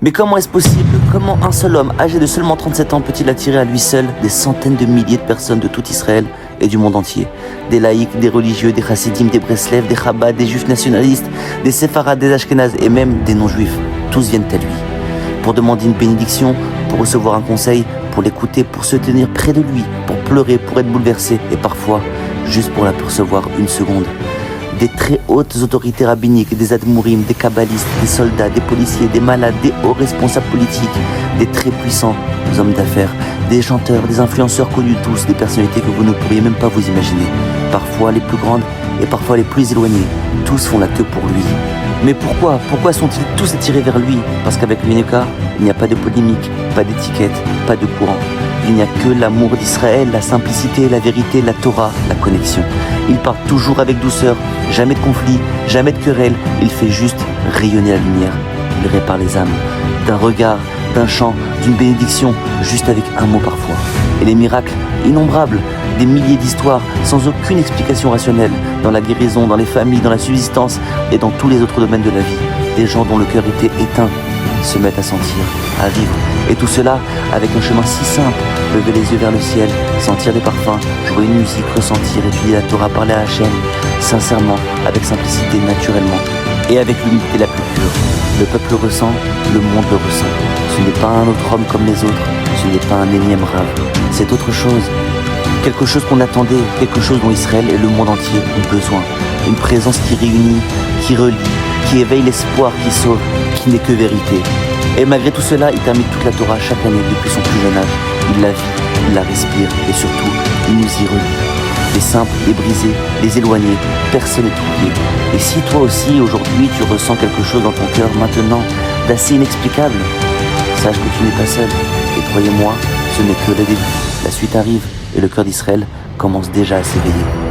Mais comment est-ce possible? Comment un seul homme, âgé de seulement 37 ans, peut-il attirer à lui seul des centaines de milliers de personnes de tout Israël et du monde entier? Des laïcs, des religieux, des chassidim, des breslev, des chabad, des juifs nationalistes, des séfarades, des ashkénazes et même des non-juifs. Tous viennent à lui. Pour demander une bénédiction, pour recevoir un conseil, pour l'écouter, pour se tenir près de lui, pour pleurer, pour être bouleversé et parfois juste pour l'apercevoir une seconde. Des très hautes autorités rabbiniques, des admourim, des kabbalistes, des soldats, des policiers, des malades, des hauts responsables politiques, des très puissants hommes d'affaires, des chanteurs, des influenceurs connus tous, des personnalités que vous ne pourriez même pas vous imaginer. Parfois les plus grandes et parfois les plus éloignées. Tous font la queue pour lui. Mais pourquoi? Pourquoi sont-ils tous attirés vers lui? Parce qu'avec l'UNECA, il n'y a pas de polémique, pas d'étiquette, pas de courant. Il n'y a que l'amour d'Israël, la simplicité, la vérité, la Torah, la connexion. Il parle toujours avec douceur, jamais de conflit, jamais de querelle. Il fait juste rayonner la lumière. Il répare les âmes. D'un regard, d'un chant, d'une bénédiction, juste avec un mot parfois. Et les miracles, innombrables, des milliers d'histoires, sans aucune explication rationnelle, dans la guérison, dans les familles, dans la subsistance et dans tous les autres domaines de la vie. Des gens dont le cœur était éteint se mettent à sentir, à vivre. Et tout cela avec un chemin si simple, lever les yeux vers le ciel, sentir des parfums, jouer une musique, ressentir, étudier la Torah, parler à Hachem, sincèrement, avec simplicité, naturellement, et avec l'humilité la plus pure. Le peuple ressent, le monde le ressent. Ce n'est pas un autre homme comme les autres, ce n'est pas un énième rave, c'est autre chose. Quelque chose qu'on attendait, quelque chose dont Israël et le monde entier ont besoin. Une présence qui réunit, qui relie, qui éveille l'espoir, qui sauve, qui n'est que vérité. Et malgré tout cela, il termine toute la Torah chaque année depuis son plus jeune âge. Il la vit, il la respire et surtout, il nous y relie. Les simples, les brisés, les éloignés, personne n'est oublié. Et si toi aussi, aujourd'hui, tu ressens quelque chose dans ton cœur maintenant, d'assez inexplicable, sache que tu n'es pas seul. Et croyez-moi, ce n'est que le début. La suite arrive et le cœur d'Israël commence déjà à s'éveiller.